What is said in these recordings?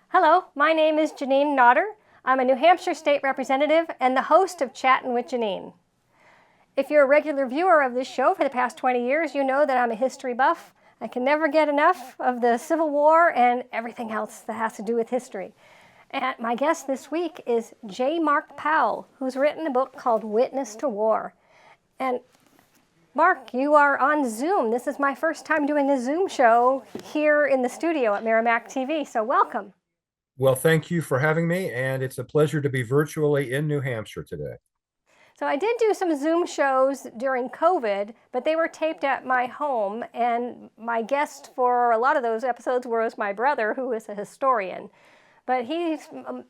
Hello, my name is Jeanine Nodder. I'm a New Hampshire State Representative and the host of Chattin with Jeanine. If you're a regular viewer of this show for the past 20 years, you know that I'm a history buff. I can never get enough of the Civil War and everything else that has to do with history. And my guest this week is J Mark Powell, who's written a book called Witness to War. And Mark, you are on Zoom. This is my first time doing a Zoom show here in the studio at Merrimack TV, so welcome. Well, thank you for having me, and it's a pleasure to be virtually in New Hampshire today. So I did do some Zoom shows during COVID, but they were taped at my home, and my guest for a lot of those episodes was my brother, who is a historian. But he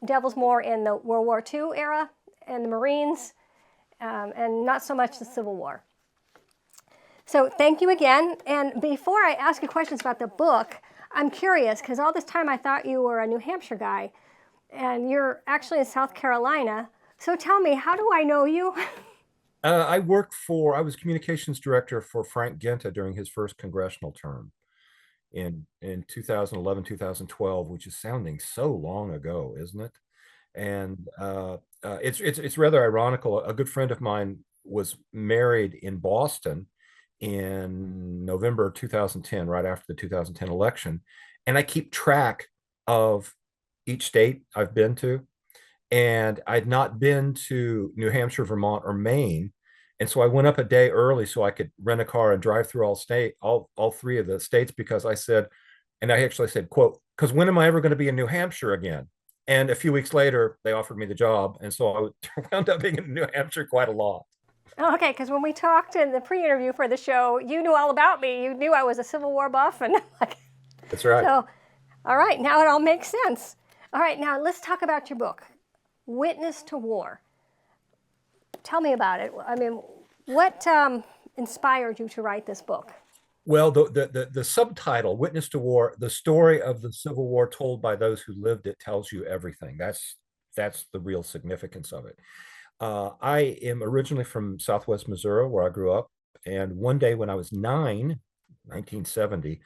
delves more in the World War II era and the Marines, and not so much the Civil War. So thank you again. And before I ask you questions about the book, I'm curious, because all this time I thought you were a New Hampshire guy, and you're actually in South Carolina. So tell me, how do I know you? I was communications director for Frank Ginta during his first congressional term in 2011, 2012, which is sounding so long ago, isn't it? And it's rather ironical. A good friend of mine was married in Boston in November 2010, right after the 2010 election. And I keep track of each state I've been to. And I'd not been to New Hampshire, Vermont, or Maine. And so I went up a day early so I could rent a car and drive through all three of the states, because I said, and I actually said, quote, because when am I ever going to be in New Hampshire again? And a few weeks later, they offered me the job. And so I wound up being in New Hampshire quite a lot. Oh, okay, because when we talked in the pre-interview for the show, you knew all about me. You knew I was a Civil War buff, and like, That's right. so, all right, now it all makes sense. All right, now let's talk about your book, Witness to War. Tell me about it. I mean, what inspired you to write this book? Well, the subtitle, Witness to War, the story of the Civil War told by those who lived it, tells you everything. That's the real significance of it. I am originally from Southwest Missouri, where I grew up. And one day when I was 1970,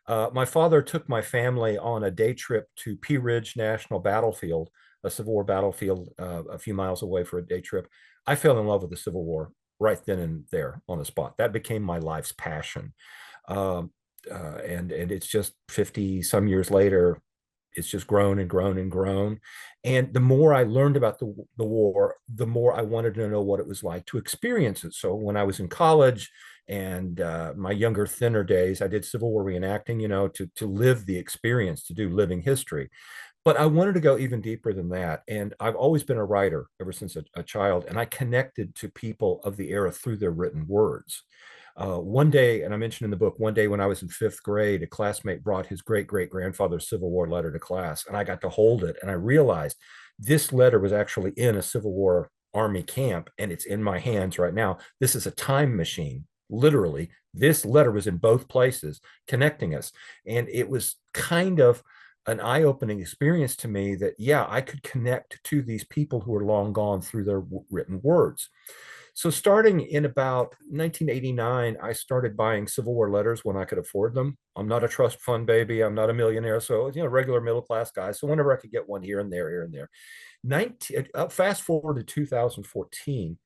my father took my family on a day trip to Pea Ridge National Battlefield, a Civil War battlefield a few miles away, for a day trip. I fell in love with the Civil War right then and there on the spot. That became my life's passion. And it's just 50 some years later, it's just grown and grown and grown. And the more I learned about the war, the more I wanted to know what it was like to experience it. So when I was in college and my younger, thinner days, I did Civil War reenacting, to live the experience, to do living history. But I wanted to go even deeper than that. And I've always been a writer ever since a child. And I connected to people of the era through their written words. One day, and I mentioned in the book, one day when I was in fifth grade, a classmate brought his great great grandfather's Civil War letter to class, and I got to hold it. And I realized this letter was actually in a Civil War Army camp, and it's in my hands right now. This is a time machine. Literally, this letter was in both places, connecting us. And it was kind of an eye-opening experience to me that, yeah, I could connect to these people who are long gone through their written words. So starting in about 1989, I started buying Civil War letters when I could afford them. I'm not a trust fund baby. I'm not a millionaire. So, regular middle class guy. So whenever I could get one here and there, here and there. Fast forward to 2014,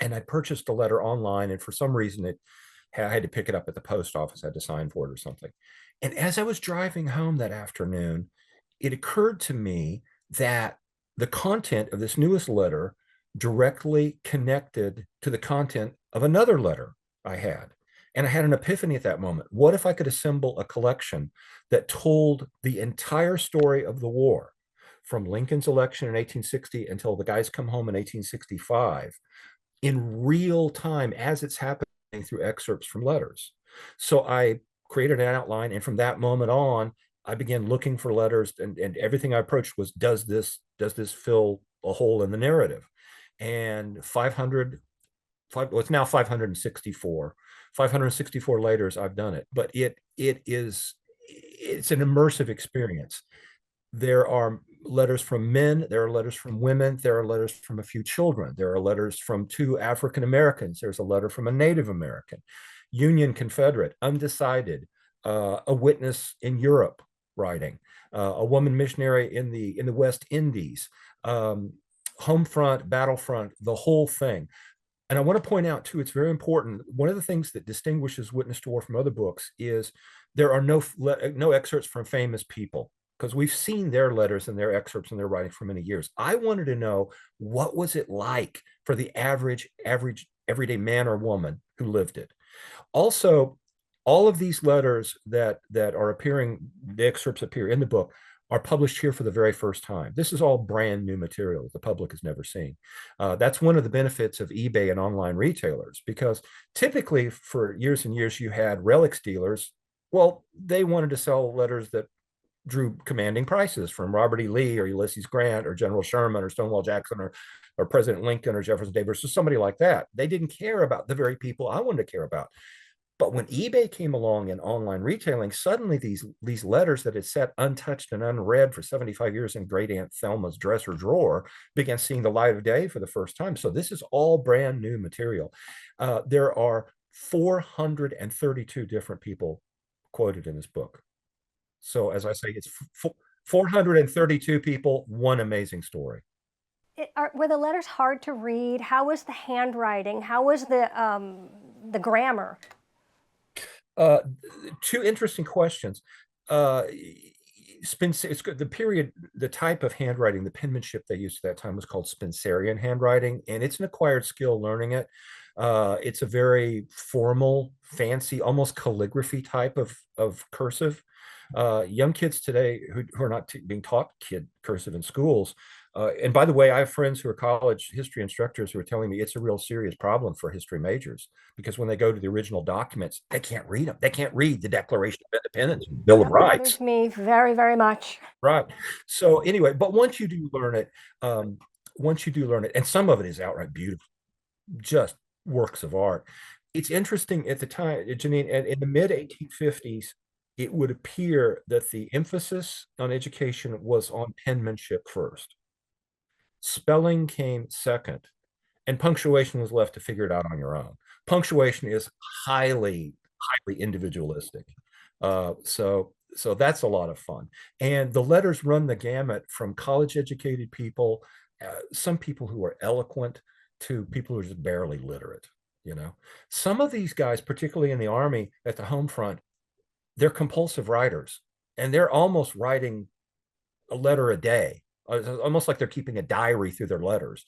and I purchased a letter online. And for some reason, I had to pick it up at the post office. I had to sign for it or something. And as I was driving home that afternoon, it occurred to me that the content of this newest letter directly connected to the content of another letter I had. And I had an epiphany at that moment. What if I could assemble a collection that told the entire story of the war, from Lincoln's election in 1860 until the guys come home in 1865, in real time as it's happening through excerpts from letters? So I created an outline, and from that moment on, I began looking for letters, and everything I approached was, does this fill a hole in the narrative? And 500, well, it's now 564 letters I've done it, but it's an immersive experience. There are letters from men, there are letters from women, there are letters from a few children, there are letters from two African Americans, there's a letter from a Native American, Union Confederate, undecided, a witness in Europe writing, a woman missionary in the West Indies, home front, battlefront, the whole thing. And I want to point out too, it's very important. One of the things that distinguishes Witness to War from other books is there are no excerpts from famous people, because we've seen their letters and their excerpts and their writing for many years. I wanted to know, what was it like for the average everyday man or woman who lived it. Also, all of these letters that are appearing, the excerpts appear in the book, are published here for the very first time. This is all brand new material that the public has never seen. That's one of the benefits of eBay and online retailers, because typically for years and years you had relics dealers. Well, they wanted to sell letters that drew commanding prices, from Robert E. Lee or Ulysses Grant or General Sherman or Stonewall Jackson or President Lincoln or Jefferson Davis or somebody like that. They didn't care about the very people I wanted to care about. But when eBay came along in online retailing, suddenly these letters that had sat untouched and unread for 75 years in Great Aunt Thelma's dresser drawer began seeing the light of day for the first time. So this is all brand new material. There are 432 different people quoted in this book. So as I say, it's 432 people, one amazing story. Were the letters hard to read? How was the handwriting? How was the grammar? Uh, Two interesting questions. It's good. The period, the type of handwriting, the penmanship they used at that time was called Spencerian handwriting, and it's an acquired skill learning it. It's a very formal, fancy, almost calligraphy type of cursive. Young kids today who are not being taught kid cursive in schools. And by the way, I have friends who are college history instructors who are telling me it's a real serious problem for history majors, because when they go to the original documents, they can't read them. They can't read the Declaration of Independence, Bill of That Rights. bothers me very, very much. Right. So anyway, but once you do learn it, and some of it is outright beautiful, just works of art. It's interesting at the time, Jeanine, in the mid 1850s, it would appear that the emphasis on education was on penmanship first. Spelling came second, and punctuation was left to figure it out on your own. Punctuation is highly individualistic. So that's a lot of fun. And the letters run the gamut from college educated people, some people who are eloquent, to people who are just barely literate. You know, some of these guys, particularly in the Army at the home front, they're compulsive writers, and they're almost writing a letter a day, almost like they're keeping a diary through their letters.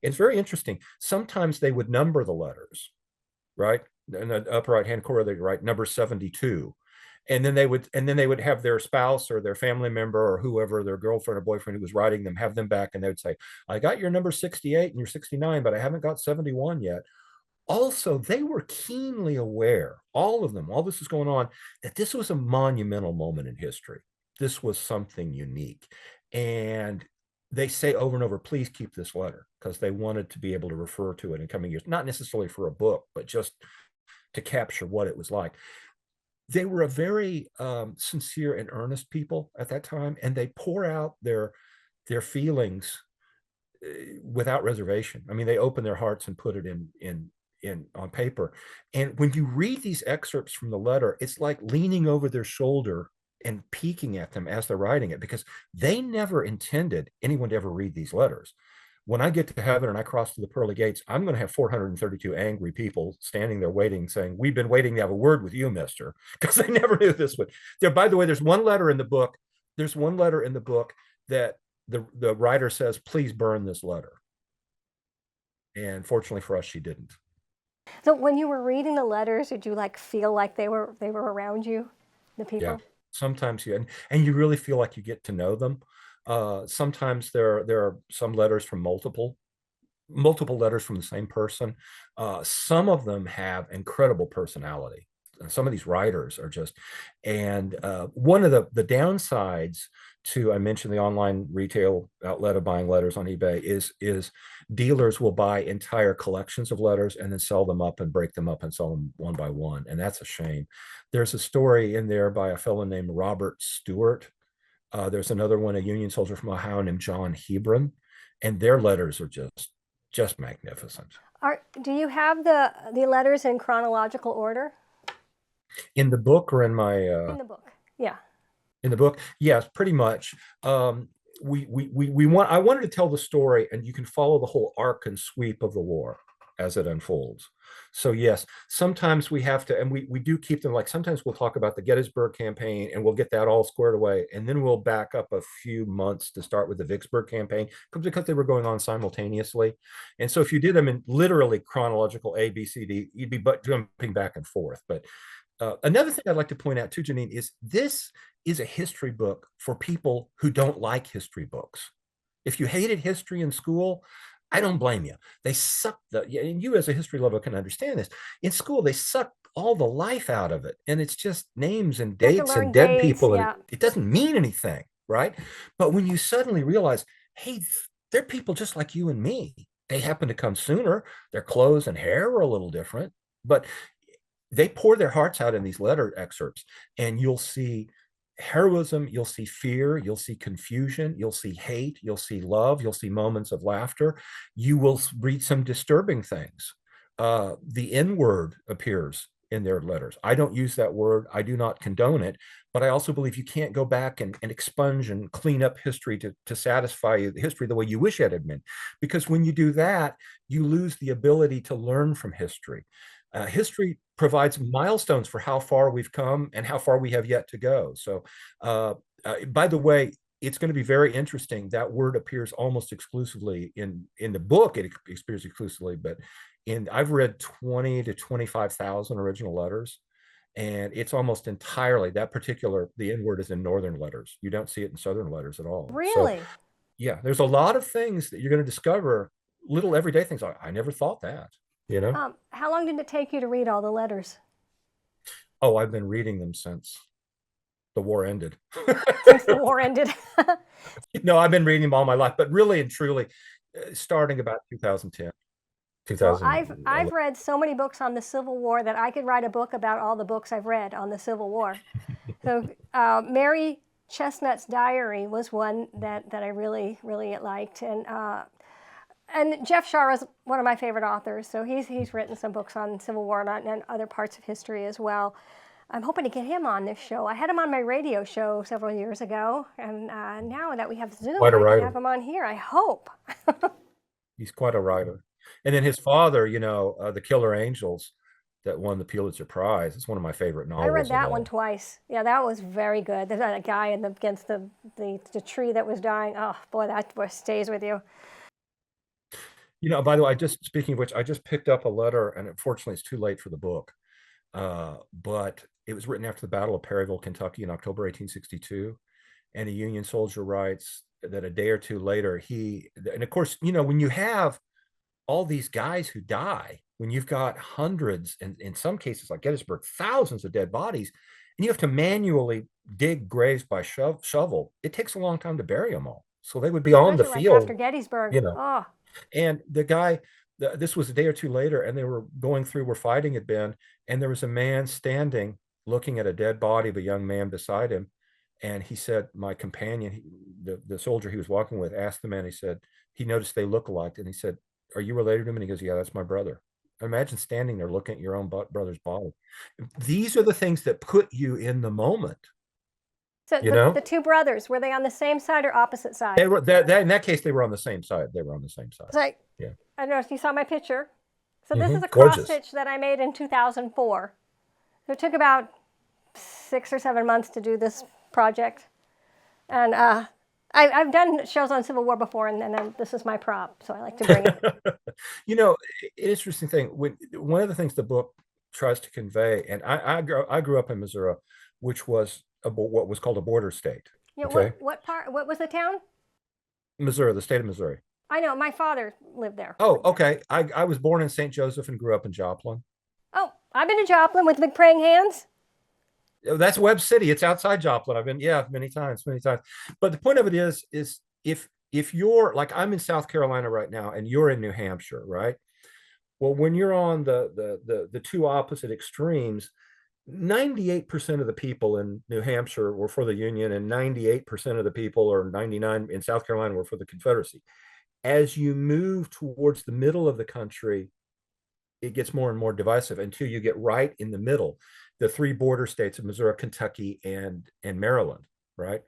It's very interesting. Sometimes they would number the letters, right? In the upper right hand corner, they write number 72. And then they would have their spouse or their family member or whoever, their girlfriend or boyfriend who was writing them, have them back, and they would say, I got your number 68 and your 69, but I haven't got 71 yet. Also, they were keenly aware, all of them, while this was going on, that this was a monumental moment in history. This was something unique. And they say over and over, please keep this letter, because they wanted to be able to refer to it in coming years, not necessarily for a book, but just to capture what it was like. They were a very sincere and earnest people at that time, and they pour out their feelings without reservation. I mean, they open their hearts and put it in on paper. And when you read these excerpts from the letter, it's like leaning over their shoulder and peeking at them as they're writing it, because they never intended anyone to ever read these letters. When I get to heaven and I cross through the pearly gates, I'm going to have 432 angry people standing there waiting, saying, we've been waiting to have a word with you, mister, because they never knew this would. There, by the way, there's one letter in the book. There's one letter in the book that the writer says, please burn this letter. And fortunately for us, she didn't. So when you were reading the letters, did you like feel like they were around you, the people? Yeah, sometimes you, and you really feel like you get to know them. Sometimes there are some letters from multiple letters from the same person. Some of them have incredible personality. some of these writers are just, and one of the downsides to, I mentioned the online retail outlet of buying letters on eBay, is dealers will buy entire collections of letters and then sell them up and break them up and sell them one by one, and that's a shame. There's a story in there by a fellow named Robert Stewart. There's another one, a Union soldier from Ohio named John Hebron, and their letters are just magnificent. Do you have the letters in chronological order? In the book or in my in the book? Yeah. In the book, yes, pretty much. I wanted to tell the story, and you can follow the whole arc and sweep of the war as it unfolds. So yes, sometimes we have to, and we do keep them, like sometimes we'll talk about the Gettysburg campaign and we'll get that all squared away, and then we'll back up a few months to start with the Vicksburg campaign because they were going on simultaneously. And so if you did them in literally chronological A, B, C, D, you'd be jumping back and forth. But another thing I'd like to point out too, Jeanine, is this is a history book for people who don't like history books. If you hated history in school, I don't blame you. They suck and you as a history lover can understand this. In school, they suck all the life out of it. And it's just names and dates and dead people. Yeah. And it doesn't mean anything, right? But when you suddenly realize, hey, they're people just like you and me. They happen to come sooner. Their clothes and hair are a little different, but they pour their hearts out in these letter excerpts, and you'll see heroism, you'll see fear, you'll see confusion, you'll see hate, you'll see love, you'll see moments of laughter. You will read some disturbing things. The N word appears in their letters. I don't use that word. I do not condone it, but I also believe you can't go back and expunge and clean up history to satisfy history the way you wish it had been. Because when you do that, you lose the ability to learn from history. History provides milestones for how far we've come and how far we have yet to go. So, by the way, it's going to be very interesting. That word appears almost exclusively in the book. It appears exclusively, but I've read 20 to 25,000 original letters, and it's almost entirely the N word is in northern letters. You don't see it in southern letters at all. Really? So, yeah, there's a lot of things that you're going to discover, little everyday things. I never thought that. How long did it take you to read all the letters? Oh, I've been reading them since the war ended. Since the war ended. No, I've been reading them all my life, but really and truly, starting about 2010, Well, I've read so many books on the Civil War that I could write a book about all the books I've read on the Civil War. So Mary Chestnut's Diary was one that I really, really liked. And Jeff Shaw is one of my favorite authors, so he's written some books on Civil War and other parts of history as well. I'm hoping to get him on this show. I had him on my radio show several years ago, and now that we have Zoom, I can have him on here, I hope. He's quite a writer. And then his father, The Killer Angels, that won the Pulitzer Prize. It's one of my favorite novels. I read that one twice. Yeah, that was very good. There's that guy against the tree that was dying. Oh, boy, that stays with you. By the way, speaking of which, I just picked up a letter, and unfortunately it's too late for the book. But it was written after the Battle of Perryville, Kentucky in October 1862. And a Union soldier writes that a day or two later, and of course, when you have all these guys who die, when you've got hundreds, and in some cases like Gettysburg, thousands of dead bodies, and you have to manually dig graves by shovel, it takes a long time to bury them all. So they would be on the field. After Gettysburg. Oh. And the guy, this was a day or two later, and they were going through where fighting had been, and there was a man standing looking at a dead body of a young man beside him. And he said, my companion, the soldier he was walking with, asked the man, he noticed they look alike, and he said, are you related to him? And he goes, yeah, that's my brother. Imagine standing there looking at your own brother's body. These are the things that put you in the moment. So the two brothers, were they on the same side or opposite side? They were in that case, they were on the same side. They were on the same side. So yeah. I don't know if you saw my picture. So this is a Gorgeous. cross stitch that I made in 2004. So it took about 6 or 7 months to do this project. And I've done shows on Civil War before, and then this is my prop, so I like to bring it. An interesting thing. One of the things the book tries to convey, and I grew up in Missouri, which was what was called a border state. Yeah, okay. What part? What was the town? Missouri, the state of Missouri. I know. My father lived there. Oh, okay. I was born in St. Joseph and grew up in Joplin. Oh, I've been to Joplin with the big praying hands. That's Webb City. It's outside Joplin. I've been, yeah, many times, many times. But the point of it is if you're like I'm in South Carolina right now and you're in New Hampshire, right? Well, when you're on the two opposite extremes, 98% of the people in New Hampshire were for the Union, and 98% of the people, or 99 in South Carolina, were for the Confederacy. As you move towards the middle of the country, it gets more and more divisive until you get right in the middle, the three border states of Missouri, Kentucky, and Maryland, right?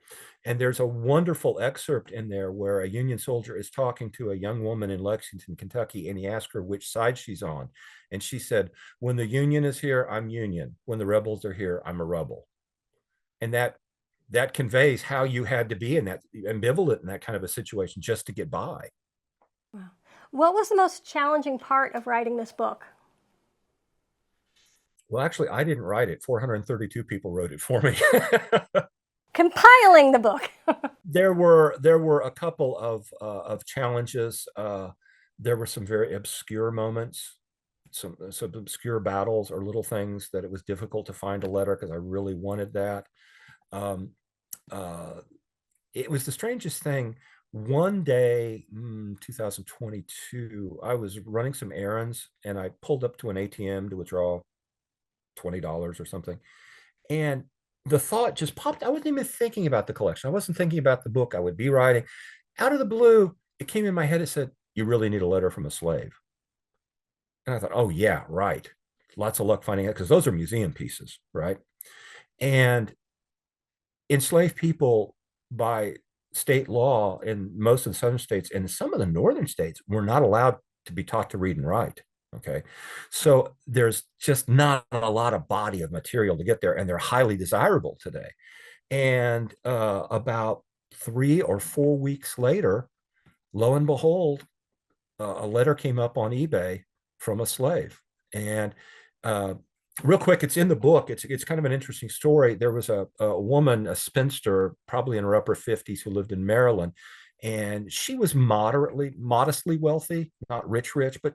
And there's a wonderful excerpt in there where a Union soldier is talking to a young woman in Lexington, Kentucky, and he asked her which side she's on. And she said, when the Union is here, I'm Union. When the rebels are here, I'm a rebel. And that conveys how you had to be in that ambivalent in that kind of a situation just to get by. Wow. What was the most challenging part of writing this book? Well, actually, I didn't write it. 432 people wrote it for me. Compiling the book. There were a couple of challenges. There were some very obscure moments, some obscure battles or little things that it was difficult to find a letter because I really wanted that. Um, uh, it was the strangest thing. One day, 2022, I was running some errands and I pulled up to an ATM to withdraw $20 or something. And the thought just popped. I wasn't even thinking about the collection. I wasn't thinking about the book I would be writing. Out of the blue, it came in my head. It said, "You really need a letter from a slave." And I thought, oh, yeah, right. Lots of luck finding it because those are museum pieces, right? And enslaved people by state law in most of the southern states and some of the northern states were not allowed to be taught to read and write. Okay. So there's just not a lot of body of material to get there, and they're highly desirable today. And about 3 or 4 weeks later, lo and behold, a letter came up on eBay from a slave. And uh, real quick, it's in the book. It's kind of an interesting story. There was a woman, a spinster, probably in her upper 50s, who lived in Maryland, and she was modestly wealthy, not rich, but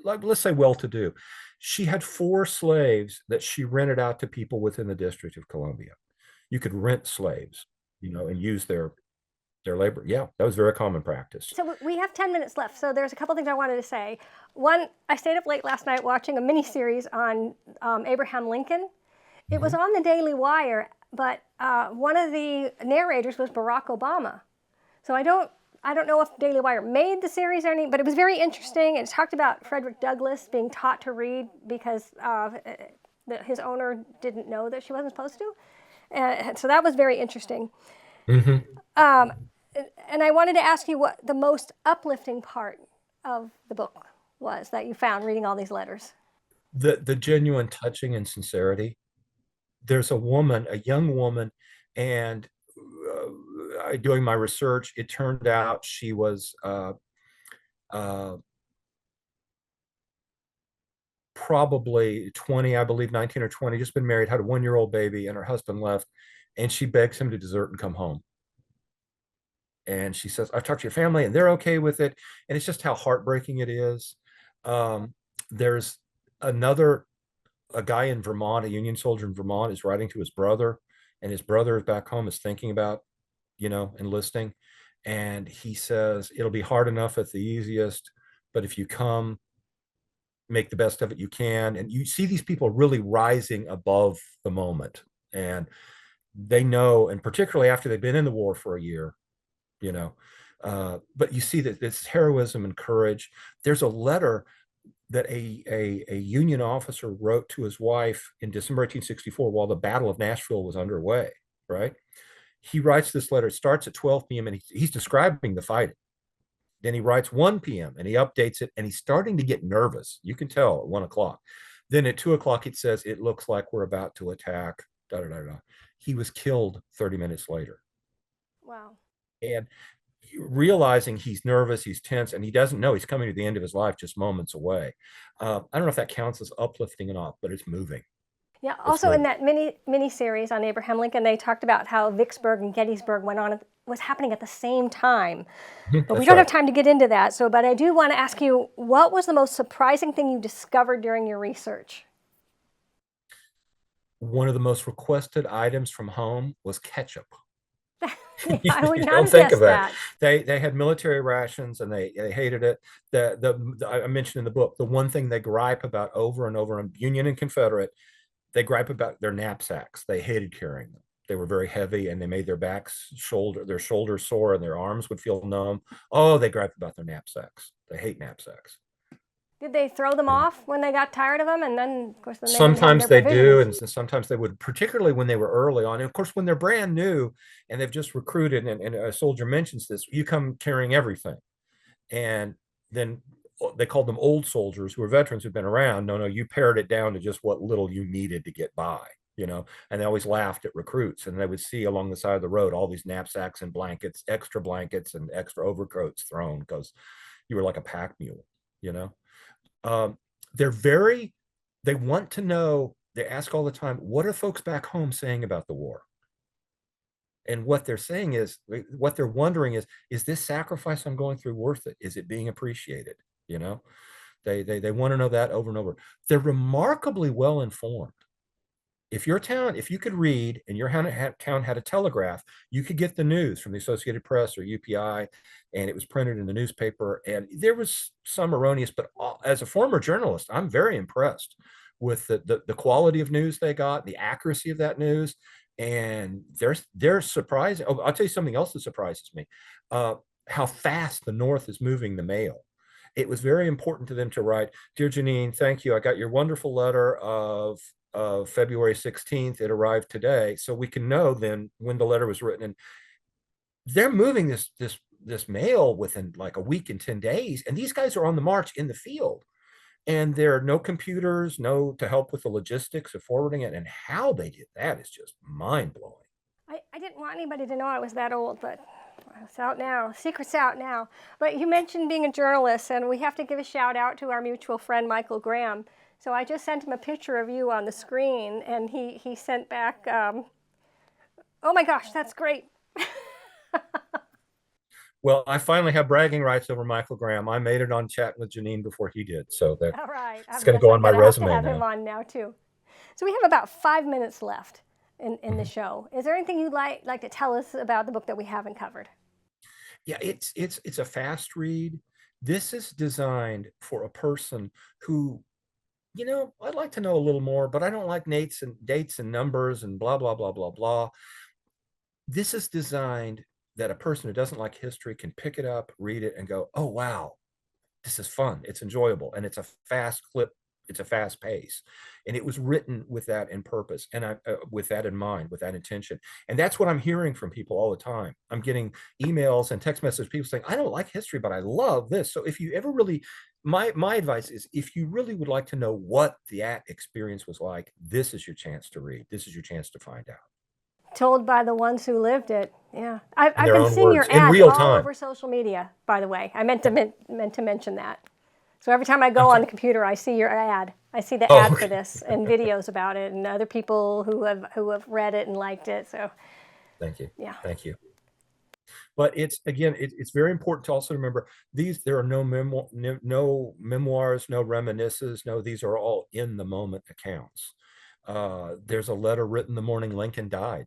like, let's say well-to-do. She had 4 slaves that she rented out to people within the District of Columbia. You could rent slaves, and use their labor. Yeah, that was very common practice. So we have 10 minutes left. So there's a couple things I wanted to say. One, I stayed up late last night watching a mini series on Abraham Lincoln. It was on the Daily Wire, but one of the narrators was Barack Obama. So I don't know if Daily Wire made the series or anything, but it was very interesting. It talked about Frederick Douglass being taught to read because his owner didn't know that she wasn't supposed to. So that was very interesting. Mm-hmm. And I wanted to ask you what the most uplifting part of the book was that you found reading all these letters. The genuine touching and sincerity. There's a young woman, and doing my research, it turned out she was probably 20, I believe 19 or 20, just been married, had a 1-year-old baby, and her husband left, and she begs him to desert and come home. And she says, I've talked to your family and they're okay with it. And it's just how heartbreaking it is. There's a guy in Vermont, a Union soldier in Vermont, is writing to his brother, and his brother back home is thinking about, enlisting. And he says, it'll be hard enough at the easiest, but if you come, make the best of it you can. And you see these people really rising above the moment. And they know, and particularly after they've been in the war for a year, but you see that this heroism and courage. There's a letter that a Union officer wrote to his wife in December 1864 while the Battle of Nashville was underway, right? He writes this letter. It starts at 12 p.m. and he's describing the fighting. Then he writes 1 p.m. and he updates it, and he's starting to get nervous. You can tell at 1 o'clock. Then at 2 o'clock, it says, it looks like we're about to attack. Da, da, da, da. He was killed 30 minutes later. Wow. And realizing he's nervous, he's tense, and he doesn't know he's coming to the end of his life just moments away. I don't know if that counts as uplifting or not, but it's moving. Yeah. Also, in that mini series on Abraham Lincoln, they talked about how Vicksburg and Gettysburg was happening at the same time. But we don't have time to get into that. But I do want to ask you, what was the most surprising thing you discovered during your research? one of the most requested items from home was ketchup. Yeah, I would You not don't have think of guessed that. that. They had military rations and they hated it. I mentioned in the book, the one thing they gripe about over and over on Union and Confederate, they gripe about their knapsacks. They hated carrying them. They were very heavy and they made their shoulders sore and their arms would feel numb. Oh, they gripe about their knapsacks. They hate knapsacks. Did they throw them Yeah. off when they got tired of them? And then, of course, then they didn't have Sometimes their they do, provisions. and sometimes they would, particularly when they were early on. And of course, when they're brand new and they've just recruited, and a soldier mentions this, you come carrying everything. And then they called them old soldiers who were veterans who've been around. No, no, you pared it down to just what little you needed to get by, you know. And they always laughed at recruits, and they would see along the side of the road all these knapsacks and blankets and extra overcoats thrown because you were like a pack mule, you know. Um, they're very, they want to know, they ask all the time, what are folks back home saying about the war? And what they're saying is, what they're wondering is this sacrifice I'm going through worth it? Is it being appreciated? You know, they want to know that over and over. They're remarkably well informed. If you could read and your town had a telegraph, you could get the news from the Associated Press or UPI, and it was printed in the newspaper. And there was some erroneous, but as a former journalist, I'm very impressed with the quality of news they got, the accuracy of that news, and they're surprising. Oh, I'll tell you something else that surprises me: how fast the North is moving the mail. It was very important to them to write, "Dear Jeanine, thank you. I got your wonderful letter of February 16th. It arrived today." So we can know then when the letter was written. And they're moving this mail within like a week and 10 days. And these guys are on the march in the field. And there are no computers, no to help with the logistics of forwarding it. And how they did that is just mind blowing. I didn't want anybody to know I was that old, but it's out now. Secret's out now. But you mentioned being a journalist, and we have to give a shout out to our mutual friend, Michael Graham. So I just sent him a picture of you on the screen, and he sent back, oh my gosh, that's great. Well, I finally have bragging rights over Michael Graham. I made it on Chattin with Jeanine before he did. So that All right, it's I going to guess go I'm on my going to have to resume have him now. on now, too. So we have about 5 minutes left in the show. Is there anything you'd like to tell us about the book that we haven't covered? Yeah, it's a fast read. This is designed for a person who, I'd like to know a little more, but I don't like dates and numbers and blah, blah, blah, blah, blah. This is designed that a person who doesn't like history can pick it up, read it, and go, oh, wow, this is fun. It's enjoyable. And it's a fast clip. It's a fast pace. And it was written with that in purpose and with that in mind, with that intention. And that's what I'm hearing from people all the time. I'm getting emails and text messages, people saying, I don't like history, but I love this. So if you ever really, my advice is if you really would like to know what that experience was like, this is your chance to read. This is your chance to find out. Told by the ones who lived it. Yeah, In I've their been own seeing words, your in ads real all time. over social media. By the way, I meant to mention that. So every time I go I'm on sorry. the computer, I see your ad. I see the Oh, ad okay. for this and videos about it, and other people who have read it and liked it. So Thank you. yeah, Thank you. But it's very important to also remember there are no memoirs, no reminiscences. No, these are all in the moment accounts. There's a letter written the morning Lincoln died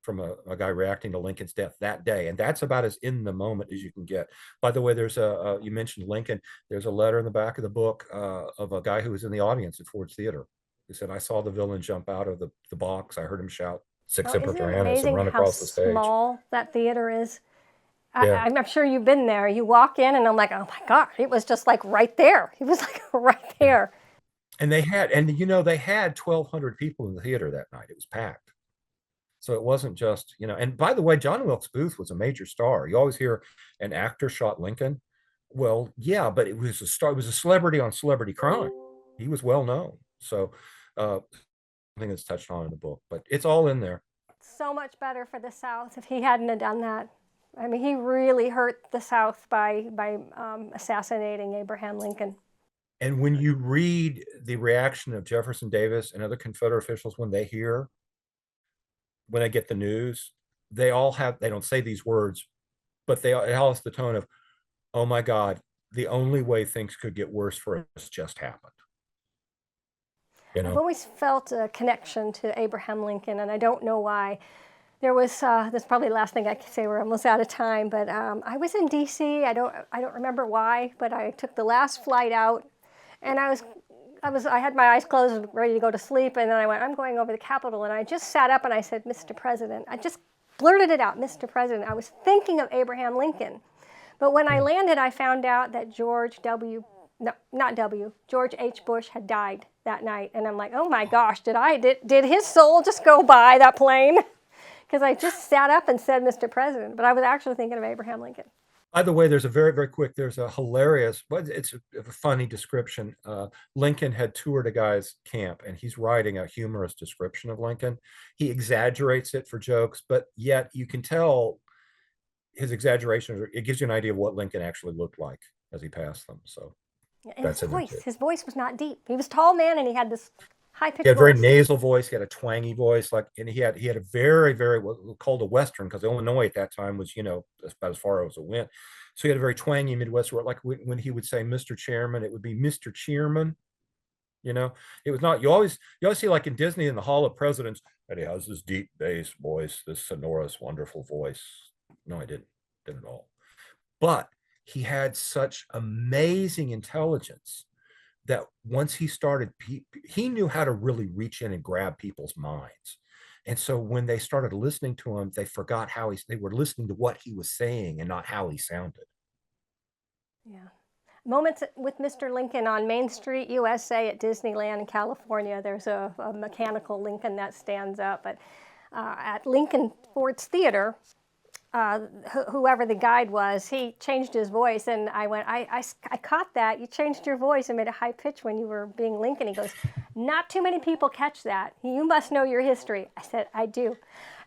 from a guy reacting to Lincoln's death that day. And that's about as in the moment as you can get. By the way, you mentioned Lincoln. There's a letter in the back of the book of a guy who was in the audience at Ford's Theater. He said, I saw the villain jump out of the box. I heard him shout, Six oh, Semper isn't it Tyrannis, and amazing run how across the stage. small that theater is? Yeah. I'm sure you've been there. You walk in, and I'm like, oh my God, it was just like right there. He was like right there. And they had 1,200 people in the theater that night. It was packed. So it wasn't just, and by the way, John Wilkes Booth was a major star. You always hear an actor shot Lincoln. Well, yeah, but it was a star. It was a celebrity on celebrity crime. He was well known. So something that's touched on in the book, but it's all in there. So much better for the South if he hadn't have done that. I mean, he really hurt the South by assassinating Abraham Lincoln. And when you read the reaction of Jefferson Davis and other Confederate officials when they get the news, they don't say these words, but it all has the tone of, oh my God, the only way things could get worse for us just happened. you I've know. always felt a connection to Abraham Lincoln, and I don't know why. There was this is probably the last thing I can say. We're almost out of time, but I was in D.C. I don't remember why, but I took the last flight out, and I had my eyes closed, and ready to go to sleep, and then I went, I'm going over the Capitol, and I just sat up and I said, Mr. President. I just blurted it out, Mr. President. I was thinking of Abraham Lincoln, but when I landed, I found out that George H. Bush had died that night, and I'm like, oh my gosh, did his soul just go by that plane? Because I just sat up and said Mr. President, but I was actually thinking of Abraham Lincoln. By the way, there's a hilarious, well, it's a funny description. Lincoln had toured a guy's camp, and he's writing a humorous description of Lincoln. He exaggerates it for jokes, but yet you can tell his exaggeration, it gives you an idea of what Lincoln actually looked like as he passed them. So And that's in there too. his voice was not deep. He was a tall man, and he had this He high-pitched had a very voice. nasal voice. He had a twangy voice, and he had a very what called a Western, because Illinois at that time was, about as far as it went. So he had a very twangy Midwest word. Like when he would say Mr. Chairman, it would be Mr. Cheerman. It was not. You always see, like in Disney in the Hall of Presidents, that he has this deep bass voice, this sonorous, wonderful voice. No, I didn't at all. But he had such amazing intelligence that once he started, he knew how to really reach in and grab people's minds. And so when they started listening to him, they forgot they were listening to what he was saying and not how he sounded. Yeah. Moments with Mr. Lincoln on Main Street, USA at Disneyland in California. There's a mechanical Lincoln that stands up. But at Lincoln Ford's Theater, whoever the guide was, he changed his voice, and I went, I caught that. You changed your voice and made a high pitch when you were being Lincoln. He goes, not too many people catch that. You must know your history. I said, I do.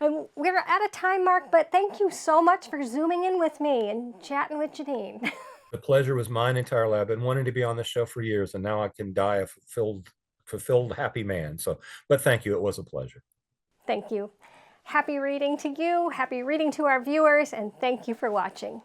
And we're out of time, Mark, but thank you so much for zooming in with me and chatting with Jeanine. The pleasure was mine entirely. I've been wanting to be on this show for years, and now I can die a fulfilled, happy man. So, but thank you. It was a pleasure. Thank you. Happy reading to you, happy reading to our viewers, and thank you for watching.